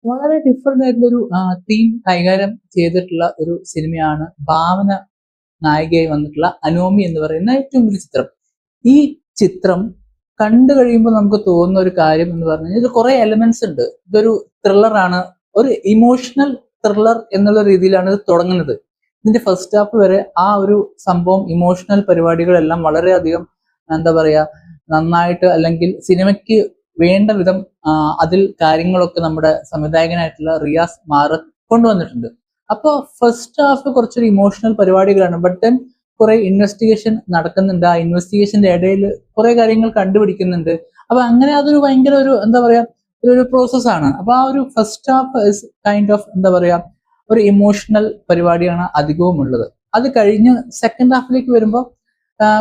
വളരെ ഡിഫറെന്റ് ആയിട്ടുള്ള ഒരു തീം കൈകാര്യം ചെയ്തിട്ടുള്ള ഒരു സിനിമയാണ് ഭാവന നായികയായി വന്നിട്ടുള്ള അനോമി എന്ന് പറയുന്ന ഏറ്റവും വലിയ ചിത്രം. ഈ ചിത്രം കണ്ടു കഴിയുമ്പോൾ നമുക്ക് തോന്നുന്ന ഒരു കാര്യം എന്ന് പറഞ്ഞു കഴിഞ്ഞാൽ ഇത് കുറെ എലമെന്റ്സ് ഉണ്ട്. ഇതൊരു ത്രില്ലറാണ്, ഒരു ഇമോഷണൽ ത്രില്ലർ എന്നുള്ള രീതിയിലാണ് ഇത് തുടങ്ങുന്നത്. ഇതിന്റെ ഫസ്റ്റ് ഹാഫ് വരെ ആ ഒരു സംഭവം ഇമോഷണൽ പരിപാടികളെല്ലാം വളരെയധികം എന്താ പറയാ നന്നായിട്ട്, അല്ലെങ്കിൽ സിനിമയ്ക്ക് വേണ്ട വിധം അതിൽ കാര്യങ്ങളൊക്കെ നമ്മുടെ സംവിധായകനായിട്ടുള്ള റിയാസ് മാറത്ത് കൊണ്ടുവന്നിട്ടുണ്ട്. അപ്പോൾ ഫസ്റ്റ് ഹാഫ് കുറച്ചൊരു ഇമോഷണൽ പരിപാടികളാണ്. ബട്ട് ദെൻ കുറെ ഇൻവെസ്റ്റിഗേഷൻ നടക്കുന്നുണ്ട്. ആ ഇൻവെസ്റ്റിഗേഷന്റെ ഇടയിൽ കുറെ കാര്യങ്ങൾ കണ്ടുപിടിക്കുന്നുണ്ട്. അപ്പൊ അങ്ങനെ അതൊരു ഭയങ്കര ഒരു എന്താ പറയാ ഒരു പ്രോസസ്സാണ്. അപ്പൊ ആ ഒരു first half is kind of എന്താ പറയാ ഒരു ഇമോഷണൽ പരിപാടിയാണ് അധികവും ഉള്ളത്. അത് കഴിഞ്ഞ് സെക്കൻഡ് ഹാഫിലേക്ക് വരുമ്പോൾ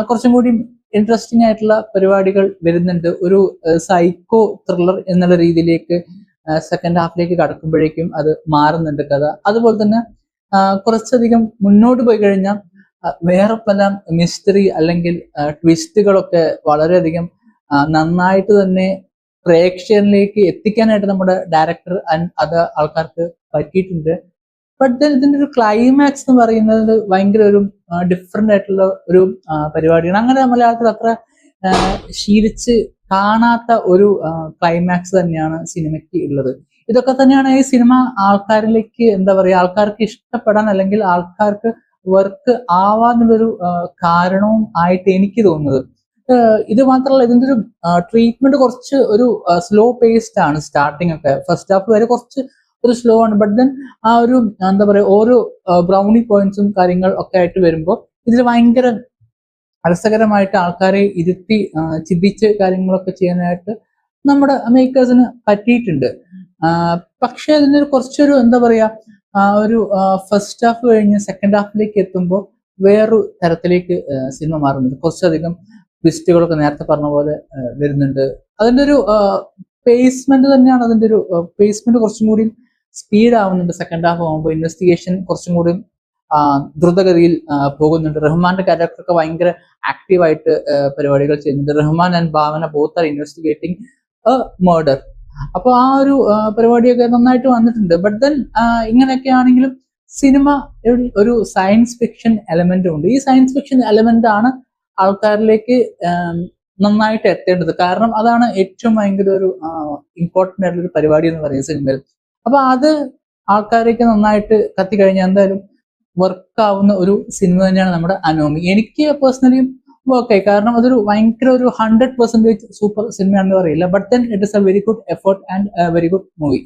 കുറച്ചും കൂടി ഇൻട്രസ്റ്റിംഗ് ആയിട്ടുള്ള പരിപാടികൾ വരുന്നുണ്ട്. ഒരു സൈക്കോ ത്രില്ലർ എന്നുള്ള രീതിയിലേക്ക് സെക്കൻഡ് ഹാഫിലേക്ക് കടക്കുമ്പോഴേക്കും അത് മാറുന്നുണ്ട് കഥ. അതുപോലെ തന്നെ കുറച്ചധികം മുന്നോട്ട് പോയി കഴിഞ്ഞാൽ വേറെ പല മിസ്റ്ററി അല്ലെങ്കിൽ ട്വിസ്റ്റുകളൊക്കെ വളരെയധികം നന്നായിട്ട് തന്നെ പ്രേക്ഷകരിലേക്ക് എത്തിക്കാനായിട്ട് നമ്മുടെ ഡയറക്ടർ ആൻഡ് അത് ആൾക്കാർക്ക് പറ്റിയിട്ടുണ്ട്. ബട്ട് ദെൻ ഇതിന്റെ ഒരു ക്ലൈമാക്സ് എന്ന് പറയുന്നത് ഭയങ്കര ഒരു ഡിഫറെന്റ് ആയിട്ടുള്ള ഒരു പരിപാടിയാണ്. അങ്ങനെ മലയാളത്തിൽ അത്ര ശീലിച്ച് കാണാത്ത ഒരു ക്ലൈമാക്സ് തന്നെയാണ് സിനിമയ്ക്ക് ഉള്ളത്. ഇതൊക്കെ തന്നെയാണ് ഈ സിനിമ ആൾക്കാരിലേക്ക് എന്താ പറയാ ആൾക്കാർക്ക് ഇഷ്ടപ്പെടാൻ അല്ലെങ്കിൽ ആൾക്കാർക്ക് വർക്ക് ആവാന്നുള്ളൊരു കാരണവും ആയിട്ട് എനിക്ക് തോന്നുന്നത്. ഇത് മാത്രമല്ല, ഇതിന്റെ ഒരു ട്രീറ്റ്മെന്റ് കുറച്ച് ഒരു സ്ലോ പേസ്ഡ് ആണ്. സ്റ്റാർട്ടിങ് ഒക്കെ ഫസ്റ്റ് ഹാഫ് വരെ കുറച്ച് ഒരു സ്ലോ ആണ്. ബട്ട് ദെൻ ആ ഒരു എന്താ പറയാ ഓരോ ബ്രൗണി പോയിന്റ്സും കാര്യങ്ങൾ ഒക്കെ ആയിട്ട് വരുമ്പോൾ ഇതിൽ ഭയങ്കര രസകരമായിട്ട് ആൾക്കാരെ ഇരുത്തി ചിന്തിച്ച് കാര്യങ്ങളൊക്കെ ചെയ്യാനായിട്ട് നമ്മുടെ മേക്കേഴ്സിന് പറ്റിയിട്ടുണ്ട്. പക്ഷെ അതിന് കുറച്ചൊരു എന്താ പറയാ ഒരു ഫസ്റ്റ് ഹാഫ് കഴിഞ്ഞ് സെക്കൻഡ് ഹാഫിലേക്ക് എത്തുമ്പോൾ വേറൊരു തരത്തിലേക്ക് സിനിമ മാറുന്നുണ്ട്. കുറച്ചധികം ട്വിസ്റ്റുകളൊക്കെ നേരത്തെ പറഞ്ഞ പോലെ വരുന്നുണ്ട്. അതിന്റെ ഒരു പേസ്മെന്റ് തന്നെയാണ്. അതിന്റെ ഒരു പേസ്മെന്റ് കുറച്ചും കൂടി സ്പീഡ് ആവുന്നുണ്ട്. സെക്കൻഡ് ഹാഫ് ആകുമ്പോൾ ഇൻവെസ്റ്റിഗേഷൻ കുറച്ചും കൂടി ദ്രുതഗതിയിൽ പോകുന്നുണ്ട്. റഹ്മാന്റെ ക്യാരക്ടറൊക്കെ ഭയങ്കര ആക്റ്റീവായിട്ട് പരിപാടികൾ ചെയ്യുന്നുണ്ട്. Rahman and Bhavana both are investigating A murder. അപ്പൊ ആ ഒരു പരിപാടിയൊക്കെ നന്നായിട്ട് വന്നിട്ടുണ്ട്. ബട്ട് ദെൻ ഇങ്ങനെയൊക്കെ ആണെങ്കിലും സിനിമ ഒരു സയൻസ് ഫിക്ഷൻ എലമെന്റും ഉണ്ട്. ഈ സയൻസ് ഫിക്ഷൻ എലമെന്റ് ആണ് ആൾക്കാരിലേക്ക് നന്നായിട്ട് എത്തേണ്ടത്. കാരണം അതാണ് ഏറ്റവും ഭയങ്കര ഒരു ഇമ്പോർട്ടന്റ് ആയിട്ടുള്ള ഒരു പരിപാടി എന്ന് പറയുന്നത് സിനിമയിൽ. അപ്പൊ അത് ആൾക്കാരേക്ക് നന്നായിട്ട് കത്തിക്കഴിഞ്ഞാൽ എന്തായാലും വർക്ക് ആവുന്ന ഒരു സിനിമ തന്നെയാണ് നമ്മുടെ അനോമി. എനിക്ക് പേഴ്സണലി വർക്കായി. കാരണം അതൊരു ഭയങ്കര ഒരു 100% സൂപ്പർ സിനിമയാണെന്ന് പറയില്ല. But then it is A very good effort and A very good movie.